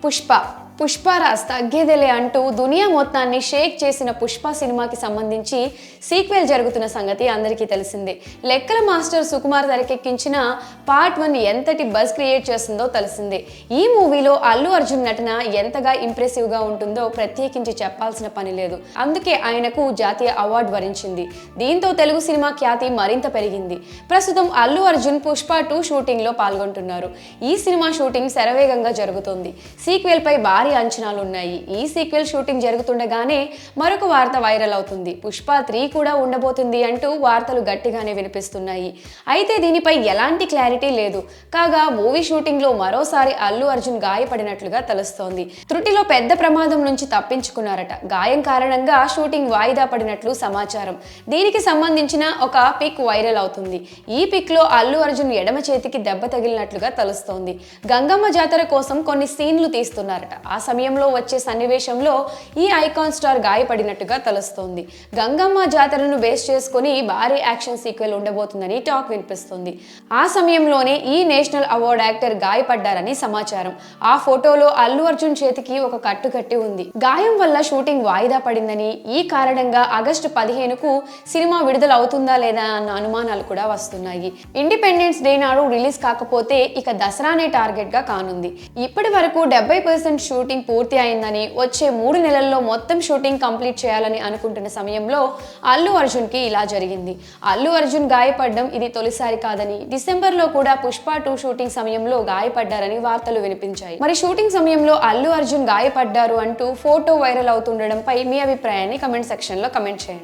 పుష్ప రాజ్ తగ్గేదేలే అంటూ దునియా మొత్తాన్ని షేక్ చేసిన పుష్ప సినిమాకి సంబంధించి సీక్వెల్ జరుగుతున్న సంగతి అందరికీ తెలిసిందే. లెక్కల మాస్టర్ సుకుమార్ తెరకెక్కించిన పార్ట్ 1 ఎంతటి బజ్ క్రియేట్ చేస్తుందో తెలిసిందే. ఈ మూవీలో అల్లు అర్జున్ నటన ఎంతగా ఇంప్రెసివ్గా ఉంటుందో ప్రత్యేకించి చెప్పాల్సిన పని లేదు. అందుకే ఆయనకు జాతీయ అవార్డు వరించింది. దీంతో తెలుగు సినిమా ఖ్యాతి మరింత పెరిగింది. ప్రస్తుతం అల్లు అర్జున్ పుష్ప 2 షూటింగ్లో పాల్గొంటున్నారు. ఈ సినిమా షూటింగ్ శరవేగంగా జరుగుతోంది. సీక్వెల్ పై భారీ అంచనాలున్నాయి. ఈ సీక్వెల్ షూటింగ్ జరుగుతుండగానే మరొక వార్త వైరల్ అవుతుంది. పుష్ప 3 కూడా ఉండబోతుంది అంటూ వార్తలు గట్టిగానే వినిపిస్తున్నాయి. అయితే దీనిపై ఎలాంటి క్లారిటీ లేదు. కాగా మూవీ షూటింగ్ లో మరోసారి అల్లు అర్జున్ గాయపడినట్లుగా తెలుస్తోంది. త్రుటిలో పెద్ద ప్రమాదం నుంచి తప్పించుకున్నారట. గాయం కారణంగా షూటింగ్ వాయిదా పడినట్లు సమాచారం. దీనికి సంబంధించిన ఒక పిక్ వైరల్ అవుతుంది. ఈ పిక్ లో అల్లు అర్జున్ ఎడమ చేతికి దెబ్బ తగిలినట్లుగా తెలుస్తోంది. గంగమ్మ జాతర కోసం కొన్ని సీన్లు తీస్తున్నారట. ఆ సమయంలో వచ్చే సన్నివేశంలో ఈ ఐకాన్ స్టార్ గాయపడినట్టుగా తెలుస్తోంది. గంగమ్మ జాతరను బేస్ చేసుకుని భారీ యాక్షన్ సీక్వెల్ ఉండబోతుందని టాక్ వినిపిస్తుంది. ఆ సమయంలోనే ఈ నేషనల్ అవార్డ్ యాక్టర్ గాయపడ్డారని సమాచారం. ఆ ఫోటోలో అల్లు అర్జున్ చేతికి ఒక కట్టు కట్టి ఉంది. గాయం వల్ల షూటింగ్ వాయిదా పడిందని, ఈ కారణంగా ఆగస్టు 15కు సినిమా విడుదల అవుతుందా లేదా అన్న అనుమానాలు కూడా వస్తున్నాయి. ఇండిపెండెన్స్ డే నాడు రిలీజ్ కాకపోతే ఇక దసరానే టార్గెట్ గా కానుంది. ఇప్పటి వరకు 70% షూటింగ్ పూర్తి అయిందని, వచ్చే 3 నెలల్లో మొత్తం షూటింగ్ కంప్లీట్ చేయాలని అనుకుంటున్న సమయంలో అల్లు అర్జున్ కి ఇలా జరిగింది. అల్లు అర్జున్ గాయపడడం ఇది తొలిసారి కాదని, డిసెంబర్లో కూడా పుష్ప 2 షూటింగ్ సమయంలో గాయపడ్డారని వార్తలు వినిపించాయి. మరి షూటింగ్ సమయంలో అల్లు అర్జున్ గాయపడ్డారు అంటూ ఫోటో వైరల్ అవుతుండడంపై మీ అభిప్రాయాన్ని కమెంట్ సెక్షన్ లో కమెంట్ చేయండి.